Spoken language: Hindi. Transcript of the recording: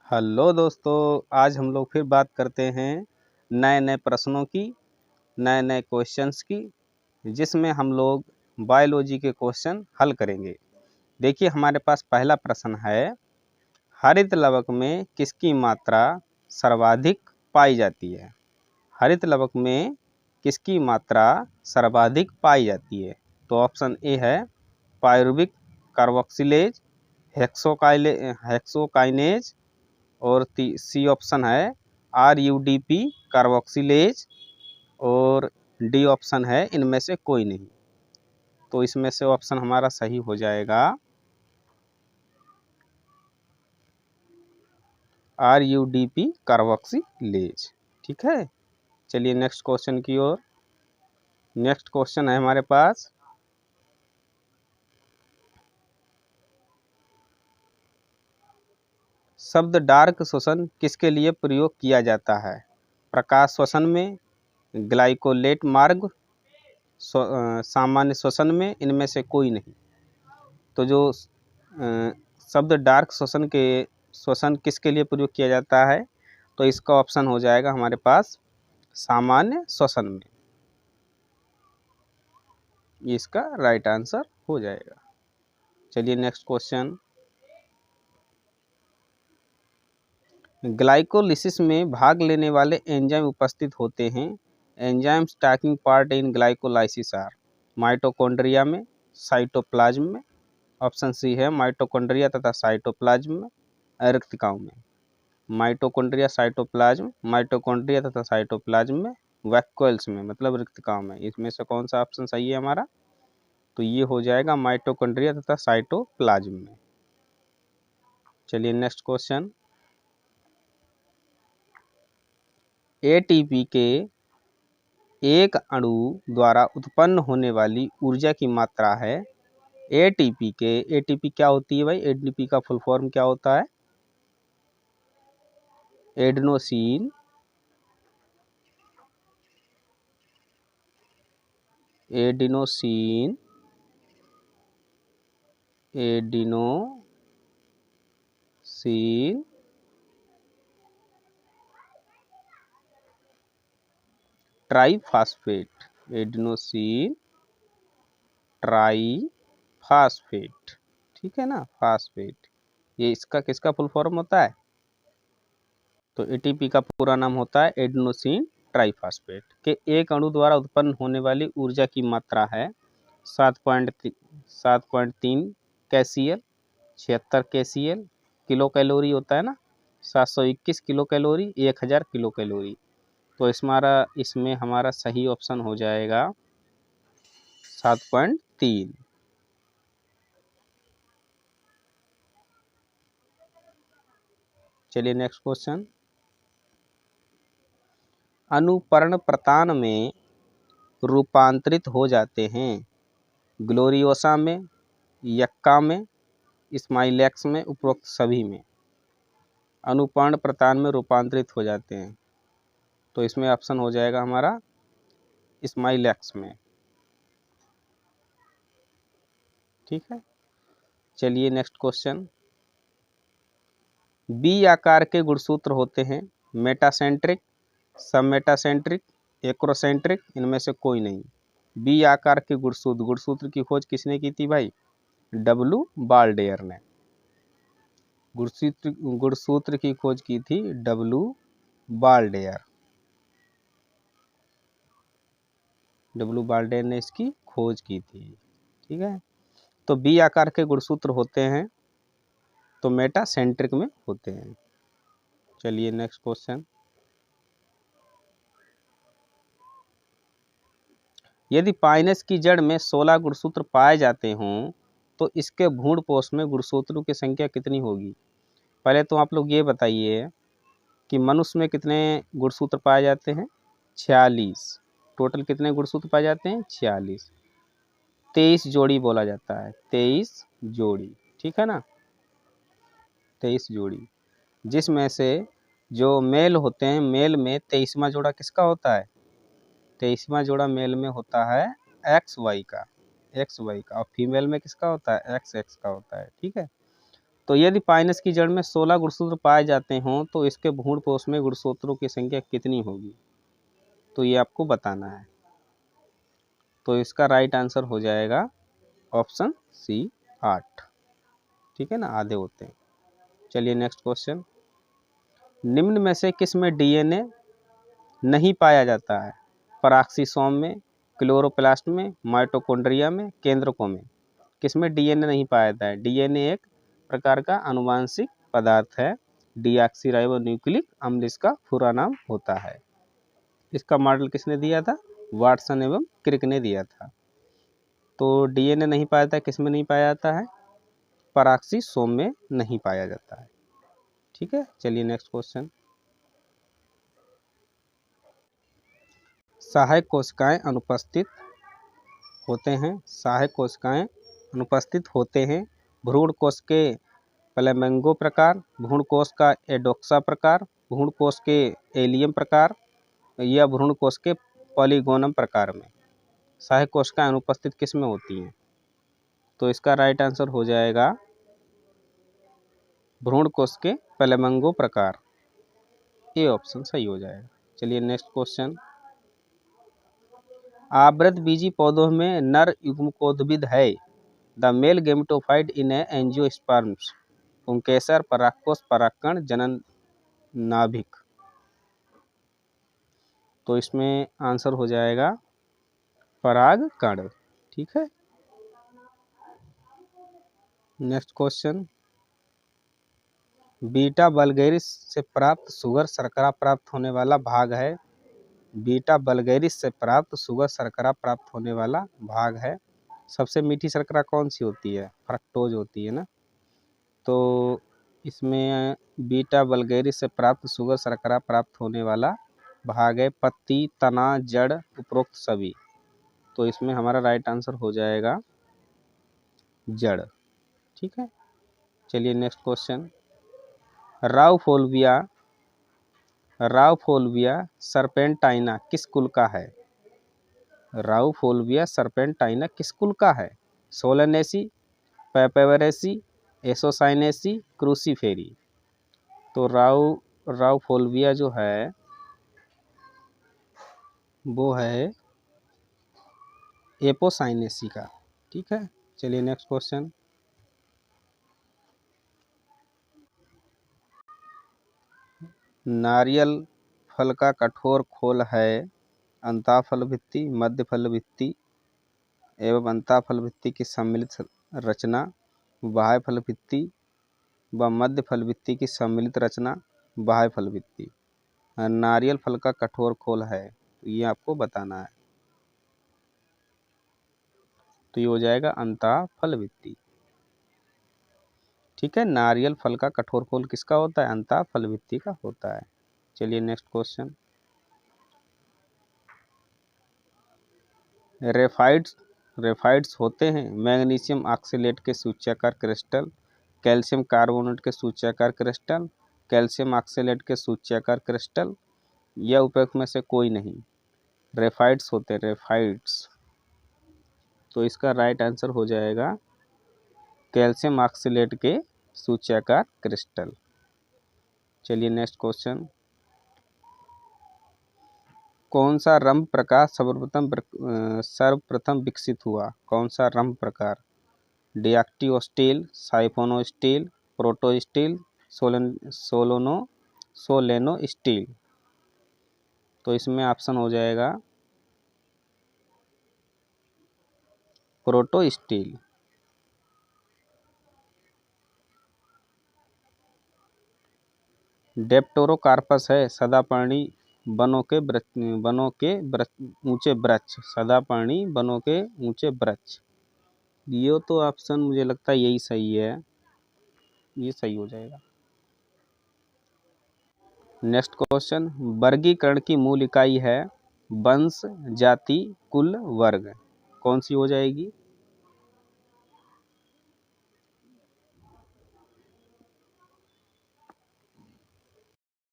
हेलो दोस्तों, आज हम लोग फिर बात करते हैं नए नए प्रश्नों की, नए नए क्वेश्चंस की, जिसमें हम लोग बायोलॉजी के क्वेश्चन हल करेंगे। देखिए, हमारे पास पहला प्रश्न है, हरित लवक में किसकी मात्रा सर्वाधिक पाई जाती है? हरित लवक में किसकी मात्रा सर्वाधिक पाई जाती है? तो ऑप्शन ए है पायरुविक कार्बोक्सिलेज, हेक्सोकाइनेज, और सी ऑप्शन है RUDP कार्बोक्सिलेज, और डी ऑप्शन है इनमें से कोई नहीं। तो इसमें से ऑप्शन हमारा सही हो जाएगा RUDP कार्बोक्सिलेज। ठीक है, चलिए नेक्स्ट क्वेश्चन की ओर। नेक्स्ट क्वेश्चन है हमारे पास, शब्द डार्क श्वसन किसके लिए प्रयोग किया जाता है? प्रकाश श्वसन में, ग्लाइकोलेट मार्ग, सामान्य श्वसन में, इनमें से कोई नहीं। तो जो शब्द डार्क श्वसन किसके लिए प्रयोग किया जाता है? तो इसका ऑप्शन हो जाएगा हमारे पास सामान्य श्वसन में। ये इसका राइट आंसर हो जाएगा। चलिए नेक्स्ट क्वेश्चन, ग्लाइकोलिसिस में भाग लेने वाले एंजाइम उपस्थित होते हैं। Enzymes taking part in glycolysis are mitochondria में, साइटोप्लाज्म में। ऑप्शन सी है माइटोकॉन्ड्रिया तथा साइटोप्लाज्म में, रिक्तिकाओं में। माइटोकॉन्ड्रिया तथा साइटोप्लाज्म में, वैक्यूल्स में मतलब रिक्तिकाओं में। इसमें से कौन सा ऑप्शन सही है हमारा? तो ये हो जाएगा माइटोकॉन्ड्रिया तथा साइटोप्लाज्म में। चलिए नेक्स्ट क्वेश्चन, एटीपी के एक अणु द्वारा उत्पन्न होने वाली ऊर्जा की मात्रा है। एटीपी क्या होती है भाई? एटीपी का फुल फॉर्म क्या होता है? Adenosine adenosine triphosphate, adenosine triphosphate. ठीक है ना, फास्फेट। ये इसका किसका फुल फॉर्म होता है? तो एटीपी का पूरा नाम होता है एडिनोसिन ट्राइफॉस्फेट। के एक अणु द्वारा उत्पन्न होने वाली ऊर्जा की मात्रा है 7.3 कैसीएल, 76 कैसीएल। किलो कैलोरी होता है ना, 721 किलो कैलोरी, 1000 किलो कैलोरी। तो इसमें हमारा सही ऑप्शन हो जाएगा 7.3। चलिए नेक्स्ट क्वेश्चन, अनुपर्ण प्रतान में रूपांतरित हो जाते हैं। ग्लोरियोसा में, यक्का में, स्माइलैक्स में, उपरोक्त सभी में। अनुपर्ण प्रतान में रूपांतरित हो जाते हैं, तो इसमें ऑप्शन हो जाएगा हमारा स्माइलैक्स में। ठीक है, चलिए नेक्स्ट क्वेश्चन, बी आकार के गुणसूत्र होते हैं। मेटासेंट्रिक, सब मेटासेंट्रिक, एक्रोसेंट्रिक, इनमें से कोई नहीं। बी आकार के गुणसूत्र की खोज किसने की थी भाई? डब्लू बाल्डेयर ने गुणसूत्र की खोज की थी, डब्लू बाल्डेयर ने इसकी खोज की थी। ठीक है, तो बी आकार के गुणसूत्र होते हैं तो मेटासेंट्रिक में होते हैं। चलिए नेक्स्ट क्वेश्चन, यदि पाइनस की जड़ में 16 गुणसूत्र पाए जाते हों तो इसके भ्रूणपोष में गुणसूत्रों की संख्या कितनी होगी? पहले तो आप लोग ये बताइए कि मनुष्य में कितने गुणसूत्र पाए जाते हैं? 46। टोटल कितने गुणसूत्र पाए जाते हैं? 46। 23 जोड़ी बोला जाता है, 23 जोड़ी। ठीक है ना, 23 जोड़ी, जिसमें से जो मेल होते हैं, मेल में 23वां जोड़ा किसका होता है? 23वां जोड़ा मेल में होता है XY का, और फीमेल में किसका होता है? XX का होता है। ठीक है, तो यदि पाइनस की जड़ में 16 गुणसूत्र पाए जाते हों तो इसके भ्रूणपोष में गुणसूत्रों की संख्या कितनी होगी, तो ये आपको बताना है। तो इसका राइट आंसर हो जाएगा ऑप्शन सी 8। ठीक है ना, आधे होते हैं। चलिए नेक्स्ट क्वेश्चन, निम्न में से किस में डीएनए नहीं पाया जाता है? पराक्सीसोम में, क्लोरोप्लास्ट में, माइटोकॉन्ड्रिया में, केंद्रकों में। किस में डीएनए नहीं पाया जाता है? डीएनए एक प्रकार का आनुवांशिक पदार्थ है, डीऑक्सीराइबोन्यूक्लिक अम्ल इसका पूरा नाम होता है। इसका मॉडल किसने दिया था? वाटसन एवं क्रिक ने दिया था। तो डीएनए नहीं पाया जाता, किस में नहीं पाया जाता है? पराक्सीसोम में नहीं पाया जाता है। ठीक है, चलिए नेक्स्ट क्वेश्चन, सहायक कोशिकाएं अनुपस्थित होते हैं। सहायक कोशिकाएं अनुपस्थित होते हैं भ्रूण कोश के फ्लेमेंगो प्रकार, भ्रूण कोश का एडोक्सा प्रकार, भ्रूण कोश के एलियम प्रकार या भ्रूण कोश के पॉलीगोनम प्रकार में। सहायक कोशिकाएं अनुपस्थित किस में होती हैं? तो इसका राइट आंसर हो जाएगा भ्रूण कोश के फ्लेमेंगो प्रकार, ये ऑप्शन सही हो जाएगा। चलिए नेक्स्ट क्वेश्चन, आवृतबीजी पौधों में नर युग्मकोद्भिद है। The mail gametophyte in angiosperms, पुंकेसर, परागकोश, परागकण, जनन नाभिक। तो इसमें आंसर हो जाएगा परागकण। ठीक है, नेक्स्ट क्वेश्चन, बीटा बल्गेरिस से प्राप्त शुगर शर्करा प्राप्त होने वाला भाग है। बीटा बल्गेरिस से प्राप्त शुगर शर्करा प्राप्त होने वाला भाग है। सबसे मीठी शर्करा कौन सी होती है? फ्रक्टोज होती है ना। तो इसमें बीटा बल्गेरिस से प्राप्त शुगर शर्करा प्राप्त होने वाला भाग है पत्ती, तना, जड़, उपरोक्त सभी। तो इसमें हमारा राइट आंसर हो जाएगा जड़। ठीक है, चलिए नेक्स्ट क्वेश्चन, राउफोल्विया सर्पेंटाइना किस कुल का है? राउफोल्विया सर्पेंटाइना किस कुल का है? सोलेनेसी, पेपेवरेसी, एसोसाइनेसी, क्रूसीफेरी। तो राउफोल्विया जो है वो है एपोसाइनेसी का। ठीक है, चलिए नेक्स्ट क्वेश्चन, नारियल फल का कठोर खोल है अंतःफल भित्ति, मध्य फल भित्ति एवं अंतःफल भित्ति की सम्मिलित रचना, बाह्य फल भित्ति व मध्य फल भित्ति की सम्मिलित रचना, बाह्य फल भित्ति। नारियल फल का कठोर खोल है, तो ये आपको बताना है। तो ये हो जाएगा अंतःफल भित्ति। ठीक है, नारियल फल का कठोर खोल किसका होता है? अंतःफल भित्ति का होता है। चलिए नेक्स्ट क्वेश्चन, रेफाइड्स होते हैं मैग्नीशियम ऑक्सलेट के सूच्याकार क्रिस्टल, कैल्शियम कार्बोनेट के सूच्याकार क्रिस्टल, कैल्शियम ऑक्सलेट के सूच्याकार क्रिस्टल या उपयुक्त में से कोई नहीं। रेफाइड्स होते हैं, रेफाइड्स। तो इसका राइट आंसर हो जाएगा कैल्शियम ऑक्सलेट के सूच्याकार क्रिस्टल। चलिए नेक्स्ट क्वेश्चन, कौन सा रंभ प्रकार सर्वप्रथम विकसित हुआ? कौन सा रंभ प्रकार? डिएक्टियोस्टील, साइफोनोस्टील, प्रोटोस्टील, सोलेनोस्टील। तो इसमें ऑप्शन हो जाएगा प्रोटोस्टील। डेप्टेरोकार्पस है सदापर्णी वनों के ऊंचे वृक्ष, सदापर्णी वनों के ऊंचे वृक्ष। ये तो ऑप्शन मुझे लगता है यही सही है, ये सही हो जाएगा। नेक्स्ट क्वेश्चन, वर्गीकरण की मूल इकाई है वंश, जाति, कुल, वर्ग। कौन सी हो जाएगी?